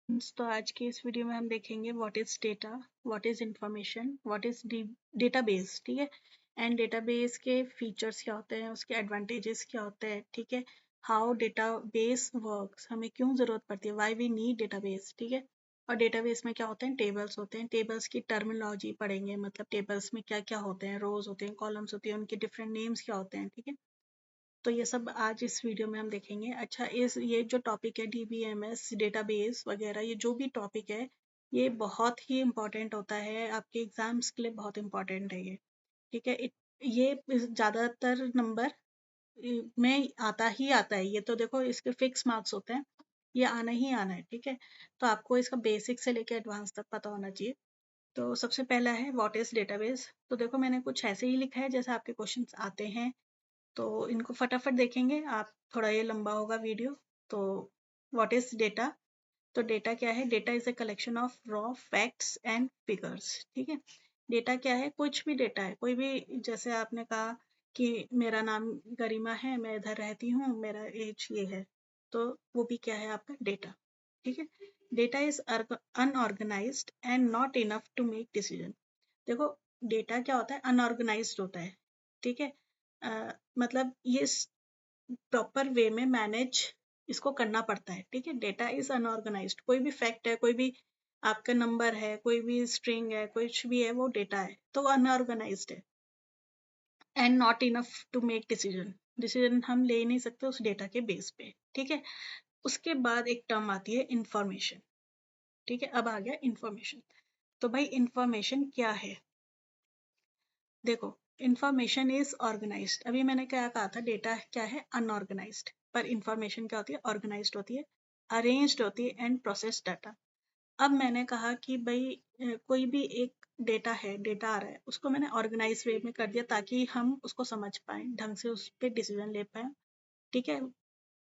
तो आज की इस वीडियो में हम देखेंगे what is data, what is information, what is database. ठीक है, एंड डेटाबेस के फीचर्स क्या होते हैं, उसके एडवांटेजेस क्या होते हैं। ठीक है, हाउ डेटाबेस वर्क्स, हमें क्यों जरूरत पड़ती है, व्हाई वी नीड डेटाबेस। ठीक है, और डेटाबेस में क्या होते हैं, टेबल्स होते हैं, टेबल्स की टर्मिनोलॉजी पढ़ेंगे, मतलब टेबल्स में क्या क्या होते हैं, रोज होते हैं, कॉलम्स होती हैं, उनके डिफरेंट नेम्स क्या होते हैं। ठीक है, तो ये सब आज इस वीडियो में हम देखेंगे। अच्छा, इस ये जो टॉपिक है डीबीएमएस डेटाबेस वगैरह, ये जो भी टॉपिक है ये बहुत ही इम्पोर्टेंट होता है, आपके एग्जाम्स के लिए बहुत इम्पोर्टेंट है ये। ठीक है, ये ज़्यादातर नंबर में आता है। ये तो देखो, इसके फिक्स मार्क्स होते हैं, ये आना ही आना है। ठीक है, तो आपको इसका बेसिक से लेकर एडवांस तक पता होना चाहिए। तो सबसे पहला है व्हाट इज डेटाबेस। तो देखो, मैंने कुछ ऐसे ही लिखा है जैसे आपके क्वेश्चंस आते हैं, तो इनको फटाफट देखेंगे आप, थोड़ा ये लंबा होगा वीडियो। तो व्हाट इज डेटा। तो डेटा क्या है, data is a collection of raw facts and figures. ठीक है, डेटा क्या है, कुछ भी डेटा है, कोई भी, जैसे आपने कहा कि मेरा नाम गरिमा है, मैं इधर रहती हूँ, मेरा एज ये है, तो वो भी क्या है, आपका डेटा। ठीक है, data is unorganised and not enough to make decision. देखो, डेटा क्या होता है, अनऑर्गेनाइज्ड होता है। ठीक है, मतलब ये प्रॉपर वे में मैनेज इसको करना पड़ता है। ठीक है, डेटा इज अनऑर्गेनाइज्ड, कोई भी फैक्ट है, कोई भी आपका नंबर है, कोई भी स्ट्रिंग है, कुछ भी है, वो डेटा है, तो अनऑर्गेनाइज्ड है। And not enough to make decision, decision हम ले नहीं सकते उस डेटा के बेस पे। ठीक है, उसके बाद एक टर्म आती है इंफॉर्मेशन। ठीक है, अब आ गया इंफॉर्मेशन। तो भाई, इंफॉर्मेशन क्या है, देखो, इंफॉर्मेशन इज ऑर्गेनाइज्ड। अभी मैंने क्या कहा था, डेटा क्या है, अनऑर्गेनाइज्ड, पर इंफॉर्मेशन क्या होती है, ऑर्गेनाइज्ड होती है, अरेंज्ड होती है एंड प्रोसेस डाटा। अब मैंने कहा कि भाई कोई भी एक डेटा है, डेटा आ रहा है, उसको मैंने ऑर्गेनाइज वे में कर दिया ताकि हम उसको समझ पाए, ढंग से उस पर डिसीजन ले पाए। ठीक है,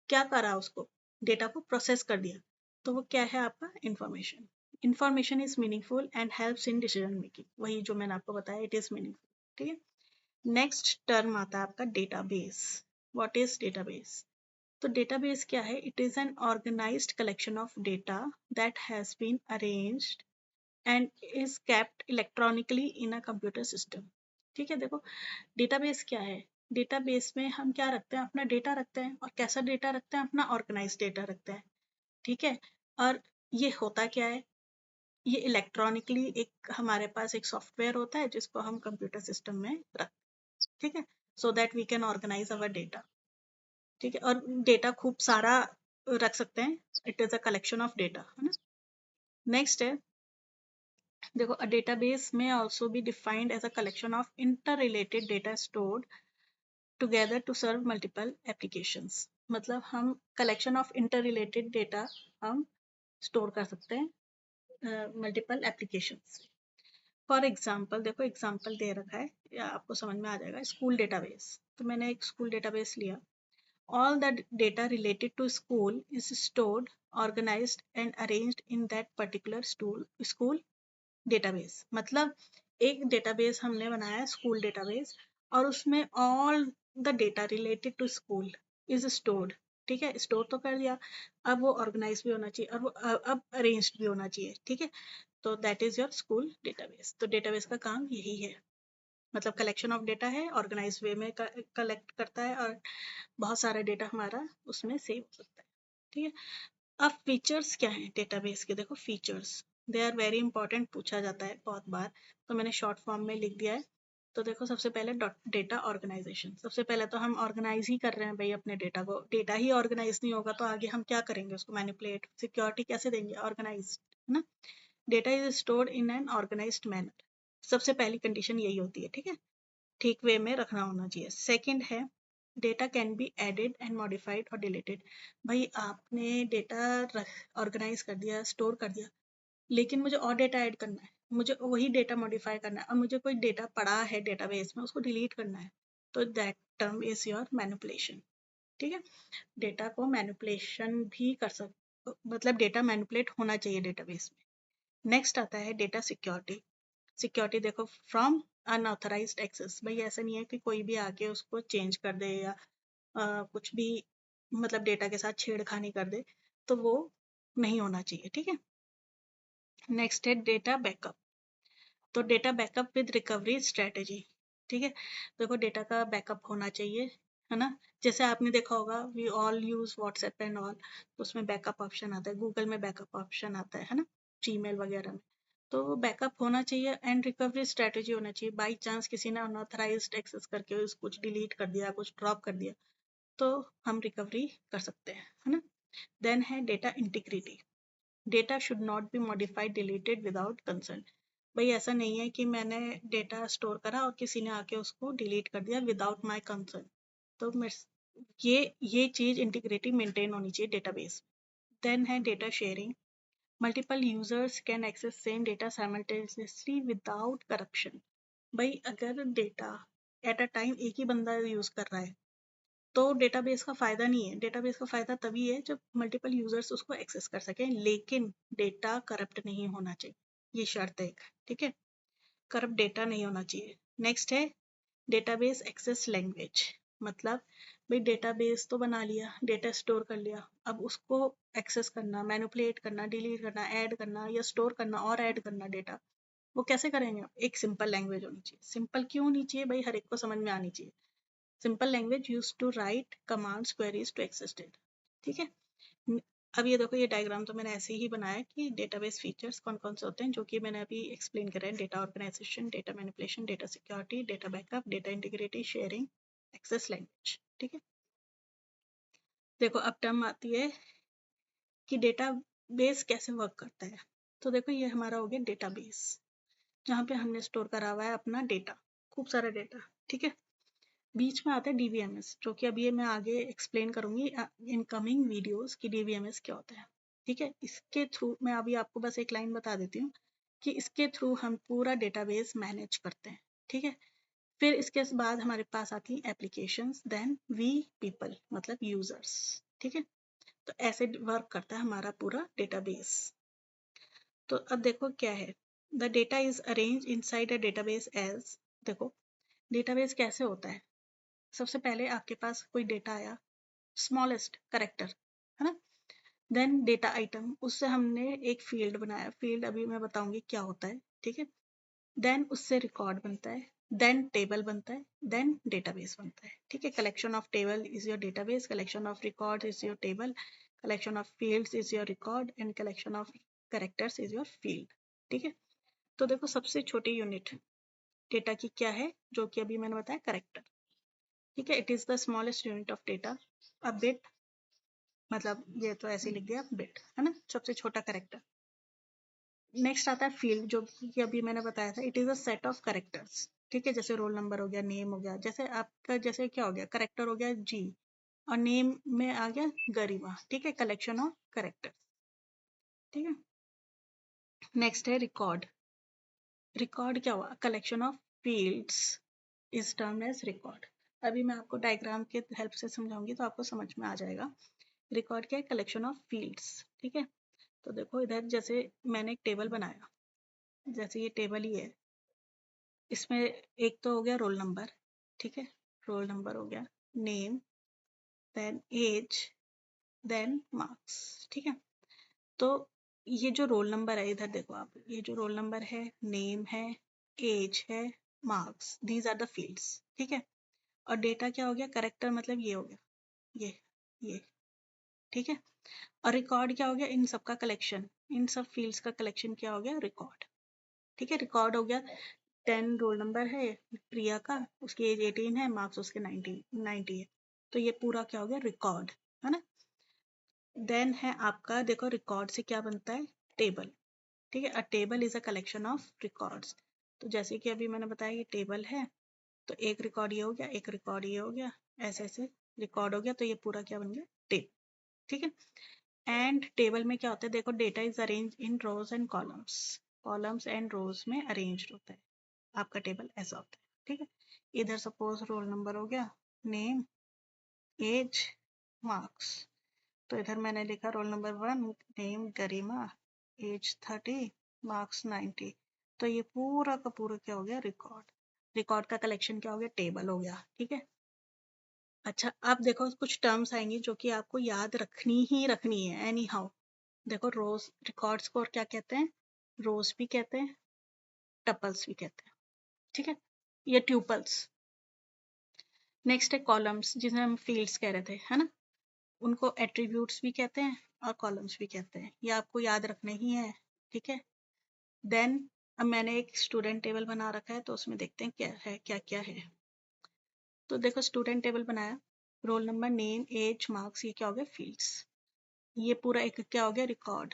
क्या करा, उसको डेटा को प्रोसेस कर दिया, तो वो क्या है, आपका information. Information is meaningful and helps in decision making, वही जो मैंने आपको बताया, इट इज मीनिंगफुल। ठीक है, नेक्स्ट टर्म आता है आपका डेटाबेस। What is database. तो डेटाबेस क्या है, it is an organised collection of data that has been arranged and is kept electronically in a computer system. ठीक है, देखो, डेटाबेस क्या है, डेटाबेस में हम क्या रखते हैं, अपना डेटा रखते हैं, और कैसा डेटा रखते हैं, अपना ऑर्गेनाइज डेटा रखते हैं। ठीक है, और ये होता क्या है, ये इलेक्ट्रॉनिकली एक हमारे पास एक सॉफ्टवेयर होता है जिसको हम कंप्यूटर सिस्टम में रखते हैं। ठीक है, so that we can organise our data. ठीक है, और डेटा खूब सारा रख सकते हैं, it is a collection of data, है ना। नेक्स्ट है, देखो, a database may also be defined as a collection of interrelated data stored together to serve multiple applications. मतलब हम collection of interrelated data हम store कर सकते हैं मल्टीपल एप्लीकेशंस। फॉर एग्जाम्पल, देखो एग्जाम्पल दे रखा है, या आपको समझ में आ जाएगा, स्कूल डेटाबेस। तो मैंने एक स्कूल डेटाबेस लिया, all the data related to school is stored, organized and arranged in that particular school database। मतलब एक डेटाबेस हमने बनाया है, स्कूल डेटाबेस, और उसमें all the data related to school is stored. ठीक है, स्टोर तो कर दिया, अब वो ऑर्गेनाइज भी होना चाहिए, और वो अब अरेंज्ड भी होना चाहिए। ठीक है, तो that is your school database. तो डेटाबेस का काम यही है, मतलब कलेक्शन ऑफ डेटा है, ऑर्गेनाइज वे में कलेक्ट करता है, और बहुत सारा डेटा हमारा उसमें सेव हो सकता है। ठीक है, अब फीचर्स क्या है डेटाबेस के, देखो features, they are very important, पूछा जाता है बहुत बार, तो मैंने शॉर्ट फॉर्म में लिख दिया है। तो देखो, सबसे पहले डेटा ऑर्गेनाइजेशन। सबसे पहले तो हम ऑर्गेनाइज ही कर रहे हैं भाई अपने डेटा को, डेटा ही ऑर्गेनाइज नहीं होगा तो आगे हम क्या करेंगे, उसको मैनिपुलेट, सिक्योरिटी कैसे देंगे, ऑर्गेनाइज, है ना। Data is stored in an organised manner, सबसे पहली कंडीशन यही होती है। ठीक है, ठीक वे में रखना होना चाहिए। सेकंड है, data can be added and modified और डिलीटेड। भाई, आपने डेटा ऑर्गेनाइज कर दिया, स्टोर कर दिया, लेकिन मुझे और डेटा ऐड करना है, मुझे वही डेटा मॉडिफाई करना है, और मुझे कोई डेटा पड़ा है डेटाबेस में, उसको डिलीट करना है, तो that term is your manipulation. ठीक है, डेटा को मैनिपुलेशन भी कर सकते, मतलब डेटा मैनिपुलेट होना चाहिए डेटाबेस में। नेक्स्ट आता है डेटा सिक्योरिटी। सिक्योरिटी देखो, फ्रॉम अनऑथराइज्ड एक्सेस। भाई, ऐसा नहीं है कि कोई भी आके उसको चेंज कर दे, या कुछ भी, मतलब डेटा के साथ छेड़खानी कर दे, तो वो नहीं होना चाहिए। ठीक है, नेक्स्ट है डेटा बैकअप। तो data backup with recovery strategy, ठीक है। देखो डेटा का बैकअप होना चाहिए, है ना। जैसे आपने देखा होगा we all use WhatsApp and all, उसमें बैकअप ऑप्शन आता है, गूगल में बैकअप ऑप्शन आता है ना, जीमेल वगैरह में। तो वो बैकअप होना चाहिए एंड रिकवरी स्ट्रेटेजी होना चाहिए। बाई चांस किसी ने अनऑथराइज्ड एक्सेस करके कुछ डिलीट कर दिया, कुछ ड्रॉप कर दिया, तो हम रिकवरी कर सकते हैं, है ना। देन है data integrity. Data should not be modified deleted without concern. भाई ऐसा नहीं है कि मैंने डेटा स्टोर करा और किसी ने आके उसको डिलीट कर दिया विदाउट माय कंसर्न। तो ये चीज इंटीग्रिटी मेंटेन होनी चाहिए डेटाबेस। देन है data sharing. Multiple users can access same data simultaneously without corruption. भाई अगर डेटा एट अ टाइम एक ही बंदा यूज कर रहा है तो डेटाबेस का फायदा नहीं है। डेटाबेस का फायदा तभी है जब मल्टीपल यूजर्स उसको एक्सेस कर सकें, लेकिन डेटा करप्ट नहीं होना चाहिए, ये शर्त है एक, ठीक है। करप्ट डेटा नहीं होना चाहिए। नेक्स्ट है डेटाबेस एक्सेस लैंग्वेज। मतलब भाई डेटाबेस तो बना लिया, डेटा स्टोर कर लिया, अब उसको एक्सेस करना, मैनिपुलेट करना, डिलीट करना, ऐड करना या स्टोर करना और ऐड करना डेटा, वो कैसे करेंगे। एक सिंपल लैंग्वेज होनी चाहिए। सिंपल क्यों होनी चाहिए भाई, हर एक को समझ में आनी चाहिए। Simple language use to write commands queries to access data, ठीक है। अब ये देखो, ये डायग्राम तो मैंने ऐसे ही बनाया कि डेटाबेस फीचर्स कौन कौन से होते हैं, जो कि मैंने अभी एक्सप्लेन करा है। Data organisation, data manipulation, data security, data backup, data integrity, sharing, access language, ठीक है। देखो अब टर्म आती है कि डेटा बेस कैसे वर्क करता है। तो देखो ये हमारा हो गया डेटा बेस, जहाँ पे हमने स्टोर करा हुआ है अपना डेटा, खूब सारा डेटा, ठीक है। बीच में आता है डीवीएमएस, जो कि अभी मैं आगे एक्सप्लेन करूंगी इन कमिंग वीडियोस कि डीवीएमएस क्या होता है, ठीक है। इसके थ्रू मैं अभी आपको बस एक लाइन बता देती हूँ कि इसके थ्रू हम पूरा डेटाबेस मैनेज करते हैं, ठीक है। फिर इसके बाद हमारे पास आती है एप्लीकेशंस, देन वी पीपल मतलब यूजर्स, ठीक है। तो ऐसे वर्क करता है हमारा पूरा डेटाबेस। तो अब देखो क्या है, the data is arrange inside a database as. देखो डेटाबेस कैसे होता है। सबसे पहले आपके पास कोई डेटा आया, स्मॉलेस्ट करेक्टर, है ना। देन डेटा आइटम, उससे हमने एक फील्ड बनाया, फील्ड अभी मैं बताऊंगी क्या होता है, ठीक है। देन उससे रिकॉर्ड बनता है, देन टेबल बनता है, देन डेटाबेस बनता है, ठीक है। Collection of table is your database, collection of record is your table, collection of fields is your record and collection of characters is your field, ठीक है। तो देखो सबसे छोटी यूनिट डेटा की क्या है, जो कि अभी मैंने बताया करेक्टर, ठीक है। It is the smallest unit of data. A bit, मतलब ये तो ऐसे लिख दिया बिट, है ना, सबसे छोटा करेक्टर। नेक्स्ट आता है फील्ड, जो कि अभी मैंने बताया था, it is a set of characters, ठीक है। जैसे रोल नंबर हो गया, नेम हो गया, जैसे आपका जैसे क्या हो गया, करेक्टर हो गया जी और नेम में आ गया गरिमा, ठीक है। कलेक्शन ऑफ करेक्टर्स, ठीक है। नेक्स्ट है रिकॉर्ड। रिकॉर्ड क्या हुआ, collection of fields is termed as record. अभी मैं आपको डायग्राम के हेल्प से समझाऊंगी तो आपको समझ में आ जाएगा। रिकॉर्ड क्या है, कलेक्शन ऑफ फील्ड्स, ठीक है। तो देखो इधर जैसे मैंने एक टेबल बनाया, जैसे ये टेबल ही है, इसमें एक तो हो गया रोल नंबर, ठीक है। रोल नंबर हो गया, name, then age, then marks, ठीक है। तो ये जो रोल नंबर है, इधर देखो आप, ये जो रोल नंबर है, नेम है, एज है, marks, these are the fields, ठीक है। और डेटा क्या हो गया, करेक्टर मतलब ये हो गया, ये ठीक है। और रिकॉर्ड क्या हो गया, इन सब का कलेक्शन, इन सब फील्ड्स का कलेक्शन क्या हो गया, रिकॉर्ड, ठीक है। रिकॉर्ड हो गया 10 रोल नंबर है प्रिया का, उसकी एज 18 है, मार्क्स उसके 90 है, तो ये पूरा क्या हो गया, रिकॉर्ड, है ना। देन है आपका, देखो रिकॉर्ड से क्या बनता है, टेबल, ठीक है। अ table is a collection of records. तो जैसे कि अभी मैंने बताया ये टेबल है, तो एक रिकॉर्ड ये हो गया, एक रिकॉर्ड ये हो गया, ऐसे ऐसे रिकॉर्ड हो गया, तो ये पूरा क्या बन गया, टेबल, ठीक है। एंड टेबल में क्या होता है, देखो data is arrange in rows and columns, columns and rows में अरेंज होता है आपका टेबल, ऐसा होता है, ठीक है। इधर सपोज रोल नंबर हो गया, नेम, एज, मार्क्स, तो इधर मैंने लिखा रोल नंबर 1, नेम गरिमा, एज 30, मार्क्स 90। तो ये पूरा का पूरा क्या हो गया, रिकॉर्ड। रिकॉर्ड का कलेक्शन क्या हो गया, टेबल हो गया, ठीक है। अच्छा अब देखो कुछ टर्म्स आएंगी जो कि आपको याद रखनी ही रखनी है एनी हाउ। देखो रोज, रिकॉर्ड्स को और क्या कहते हैं, रोज भी कहते हैं, टपल्स भी कहते हैं, ठीक है, ये ट्यूपल्स। नेक्स्ट है कॉलम्स, जिसे हम फील्ड्स कह रहे थे, है ना, उनको एट्रीब्यूट्स भी कहते हैं और कॉलम्स भी कहते हैं, ये आपको याद रखने ही है, ठीक है। देन अब मैंने एक स्टूडेंट टेबल बना रखा है, तो उसमें देखते हैं क्या है, क्या क्या है। तो देखो स्टूडेंट टेबल बनाया, roll number, name, age, marks, ये क्या हो गया, फील्ड्स। ये पूरा एक क्या हो गया, रिकॉर्ड।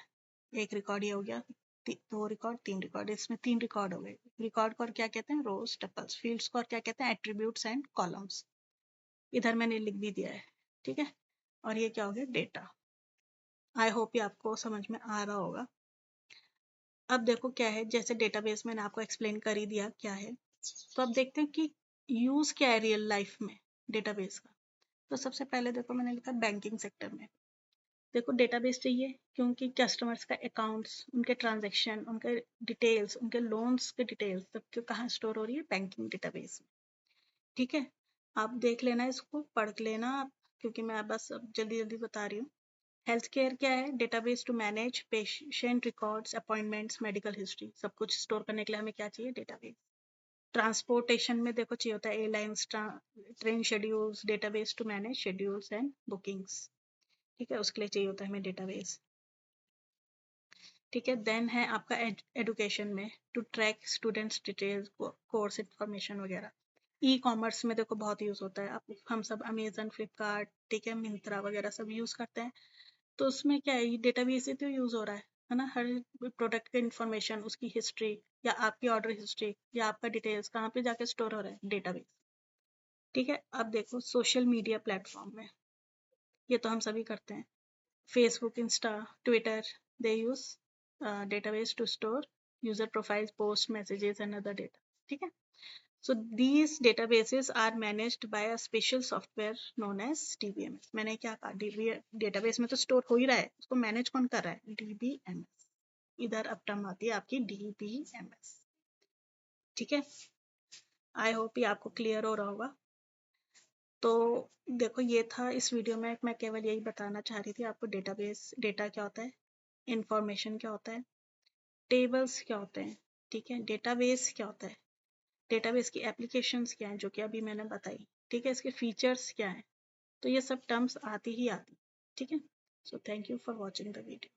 एक रिकॉर्ड ये हो गया, दो रिकॉर्ड, तीन रिकॉर्ड, इसमें 3 रिकॉर्ड हो गए। रिकॉर्ड को और क्या कहते हैं, रोज, टपल्स। फील्ड्स को और क्या कहते हैं, एट्रीब्यूट्स एंड कॉलम्स। इधर मैंने लिख भी दिया है, ठीक है। और ये क्या हो गया, डेटा। आई होप ये आपको समझ में आ रहा होगा। अब देखो क्या है, जैसे डेटाबेस मैंने आपको एक्सप्लेन कर ही दिया क्या है, तो अब देखते हैं कि यूज क्या है रियल लाइफ में डेटाबेस का। तो सबसे पहले देखो मैंने लिखा बैंकिंग सेक्टर में। देखो डेटाबेस चाहिए क्योंकि कस्टमर्स का अकाउंट्स, उनके ट्रांजैक्शन, उनके डिटेल्स, उनके लोन्स के डिटेल्स सब कहाँ स्टोर हो रही है, बैंकिंग डेटाबेस में, ठीक है। आप देख लेना, इसको पढ़ लेना आप, क्योंकि मैं बस अब जल्दी जल्दी बता रही हूँ। हेल्थ केयर क्या है, database to manage patient records, appointments, medical history, सब कुछ स्टोर करने के लिए हमें क्या चाहिए, डेटाबेस। ट्रांसपोर्टेशन में देखो चाहिए होता है airlines, train schedules, database to manage schedules and bookings, ठीक है, उसके लिए चाहिए होता है हमें डेटाबेस, ठीक है। देन है आपका एजुकेशन में, to track students details, course information वगैरह। ई कॉमर्स में देखो बहुत यूज होता है, आप हम सब अमेजन, फ्लिपकार्ट, ठीक है, मिंत्रा वगैरह सब यूज करते हैं। तो उसमें क्या है, ये डेटाबेस ही तो यूज हो रहा है ना, हर प्रोडक्ट का इन्फॉर्मेशन, उसकी हिस्ट्री या आपकी ऑर्डर हिस्ट्री या आपका डिटेल्स कहाँ पे जाके स्टोर हो रहा है, डेटाबेस, ठीक है। अब देखो सोशल मीडिया प्लेटफॉर्म में, ये तो हम सभी करते हैं, Facebook, Insta, Twitter, they use database to store user profiles, post, messages and other data, ठीक है। So these databases are managed by a special software known as DBMS. मैंने क्या कहा, डेटाबेस में तो स्टोर हो ही रहा है, उसको मैनेज कौन कर रहा है, DBMS। इधर अब टर्म आती है आपकी DBMS, ठीक है। आई होप ये आपको क्लियर हो रहा होगा। तो देखो ये था इस वीडियो में, मैं केवल यही बताना चाह रही थी आपको, डेटाबेस, डेटा क्या होता है, इंफॉर्मेशन क्या होता है, टेबल्स क्या होते हैं, ठीक है, डेटाबेस क्या होता है, डेटाबेस की एप्लीकेशंस क्या हैं जो कि अभी मैंने बताई, ठीक है, इसके फीचर्स क्या हैं। तो ये सब टर्म्स आती ही आती, ठीक है। So thank you for watching the video.